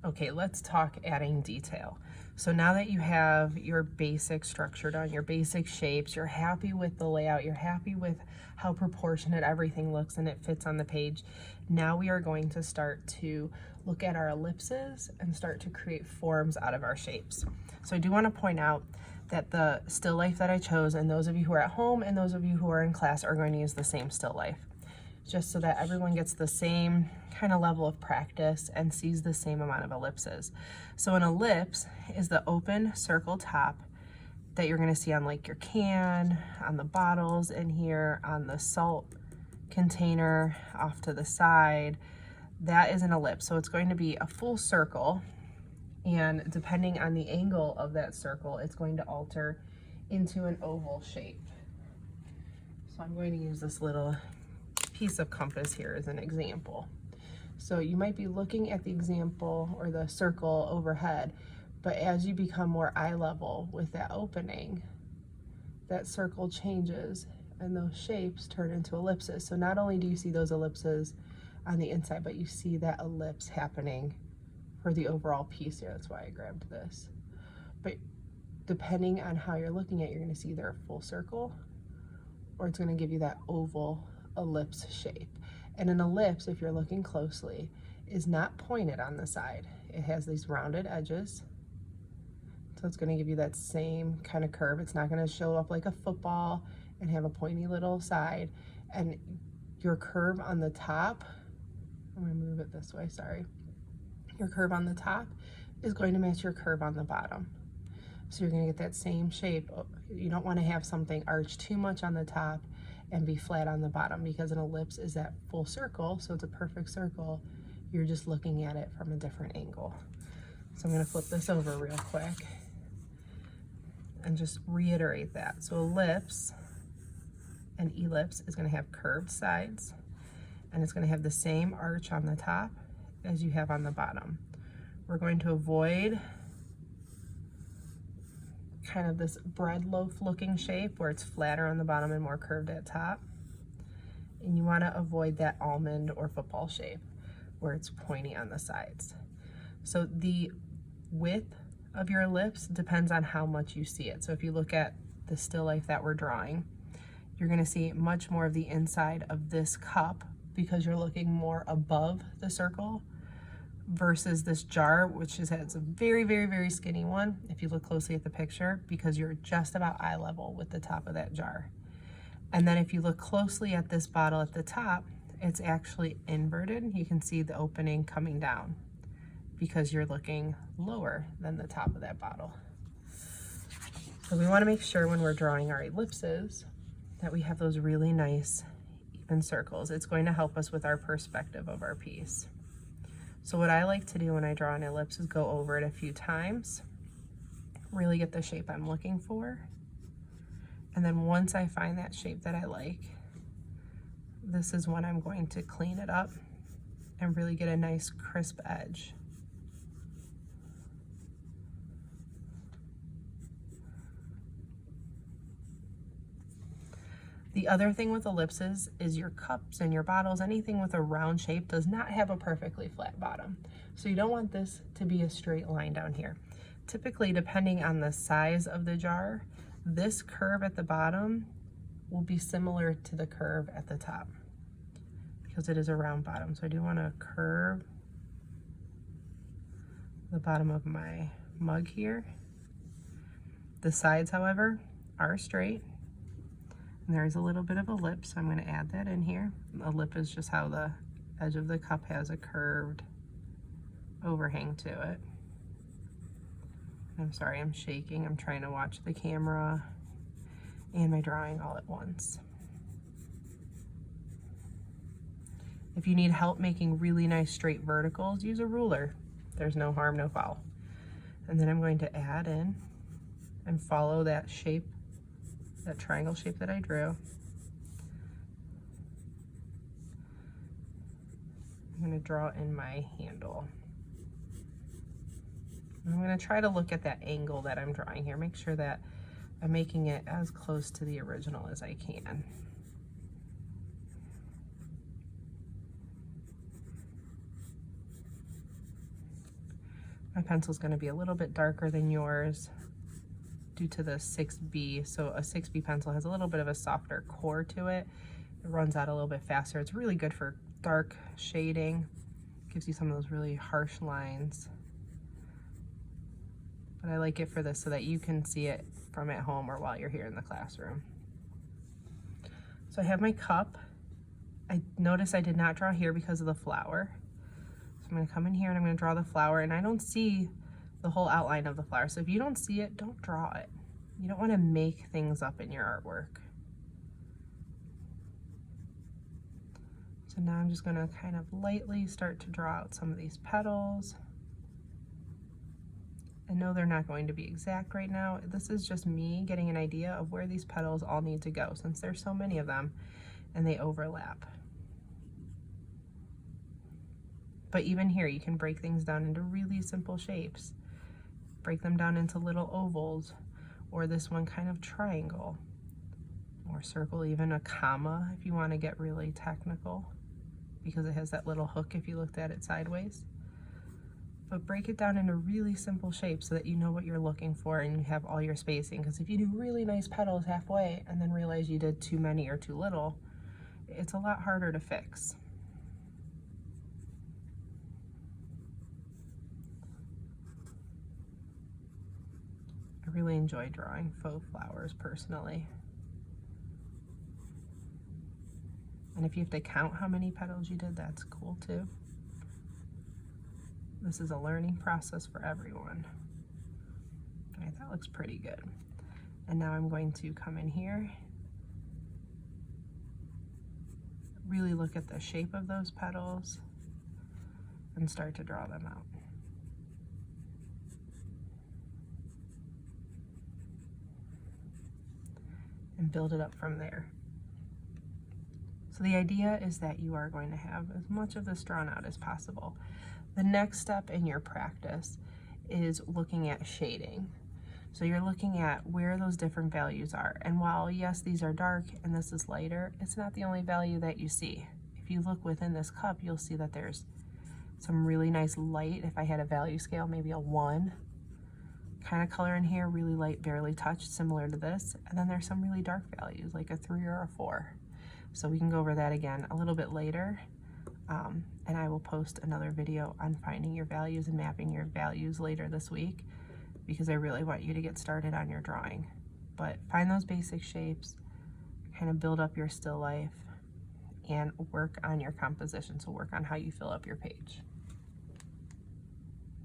Okay, let's talk adding detail. So now that you have your basic structure done, your basic shapes, you're happy with the layout, you're happy with how proportionate everything looks and it fits on the page, now we are going to start to look at our ellipses and start to create forms out of our shapes. So I do want to point out that the still life that I chose, and those of you who are at home and those of you who are in class are going to use the same still life, just so that everyone gets the same kind of level of practice and sees the same amount of ellipses. So an ellipse is the open circle top that you're going to see on like your can, on the bottles in here, on the salt container off to the side. That is an ellipse. So it's going to be a full circle, and depending on the angle of that circle, it's going to alter into an oval shape. So I'm going to use this little piece of compass here as an example. So you might be looking at the example or the circle overhead, but as you become more eye level with that opening, that circle changes and those shapes turn into ellipses. So not only do you see those ellipses on the inside, but you see that ellipse happening for the overall piece here. That's why I grabbed this. But depending on how you're looking at it, you're going to see either a full circle or it's going to give you that oval ellipse shape. And an ellipse, if you're looking closely, is not pointed on the side. It has these rounded edges. So it's going to give you that same kind of curve. It's not going to show up like a football and have a pointy little side. And your curve on the top, I'm going to move it this way, sorry. Your curve on the top is going to match your curve on the bottom. So you're going to get that same shape. You don't want to have something arch too much on the top and be flat on the bottom, because an ellipse is that full circle, so it's a perfect circle. You're just looking at it from a different angle. So I'm going to flip this over real quick and just reiterate that. So ellipse and ellipse is going to have curved sides, and it's going to have the same arch on the top as you have on the bottom. We're going to avoid kind of this bread loaf looking shape where it's flatter on the bottom and more curved at top. And you want to avoid that almond or football shape where it's pointy on the sides. So the width of your ellipse depends on how much you see it. So if you look at the still life that we're drawing, you're going to see much more of the inside of this cup because you're looking more above the circle, versus this jar, which has a very, very, very skinny one, if you look closely at the picture, because you're just about eye level with the top of that jar. And then if you look closely at this bottle at the top, it's actually inverted. You can see the opening coming down because you're looking lower than the top of that bottle. So we want to make sure when we're drawing our ellipses that we have those really nice even circles. It's going to help us with our perspective of our piece. So what I like to do when I draw an ellipse is go over it a few times, really get the shape I'm looking for. And then once I find that shape that I like, this is when I'm going to clean it up and really get a nice crisp edge. The other thing with ellipses is your cups and your bottles, anything with a round shape does not have a perfectly flat bottom. So you don't want this to be a straight line down here. Typically, depending on the size of the jar, this curve at the bottom will be similar to the curve at the top because it is a round bottom. So I do want to curve the bottom of my mug here. The sides, however, are straight. And there's a little bit of a lip, so I'm going to add that in here. A lip is just how the edge of the cup has a curved overhang to it. I'm sorry, I'm shaking. I'm trying to watch the camera and my drawing all at once. If you need help making really nice straight verticals, use a ruler. There's no harm, no foul. And then I'm going to add in and follow that shape, that triangle shape that I drew. I'm going to draw in my handle. I'm going to try to look at that angle that I'm drawing here, make sure that I'm making it as close to the original as I can. My pencil is going to be a little bit darker than yours due to the 6B. So a 6B pencil has a little bit of a softer core to it. It runs out a little bit faster. It's really good for dark shading. Gives you some of those really harsh lines. But I like it for this so that you can see it from at home or while you're here in the classroom. So I have my cup. I notice I did not draw here because of the flower. So I'm going to come in here and I'm going to draw the flower, and I don't see the whole outline of the flower. So if you don't see it, don't draw it. You don't want to make things up in your artwork. So now I'm just going to kind of lightly start to draw out some of these petals. I know they're not going to be exact right now. This is just me getting an idea of where these petals all need to go, since there's so many of them and they overlap. But even here, you can break things down into really simple shapes. Break them down into little ovals, or this one kind of triangle, or circle, even a comma if you want to get really technical, because it has that little hook if you looked at it sideways. But break it down into really simple shapes so that you know what you're looking for and you have all your spacing. Because if you do really nice petals halfway and then realize you did too many or too little, it's a lot harder to fix. I really enjoy drawing faux flowers personally. And if you have to count how many petals you did, that's cool too. This is a learning process for everyone. All right, that looks pretty good. And now I'm going to come in here, really look at the shape of those petals, and start to draw them out. And build it up from there. So the idea is that you are going to have as much of this drawn out as possible. The next step in your practice is looking at shading. So you're looking at where those different values are. And while yes, these are dark and this is lighter, it's not the only value that you see. If you look within this cup, you'll see that there's some really nice light. If I had a value scale, maybe a 1 kind of color in here, really light, barely touched, similar to this. And then there's some really dark values, like a 3 or a 4. So we can go over that again a little bit later. And I will post another video on finding your values and mapping your values later this week, because I really want you to get started on your drawing. But find those basic shapes, kind of build up your still life, and work on your composition. So work on how you fill up your page.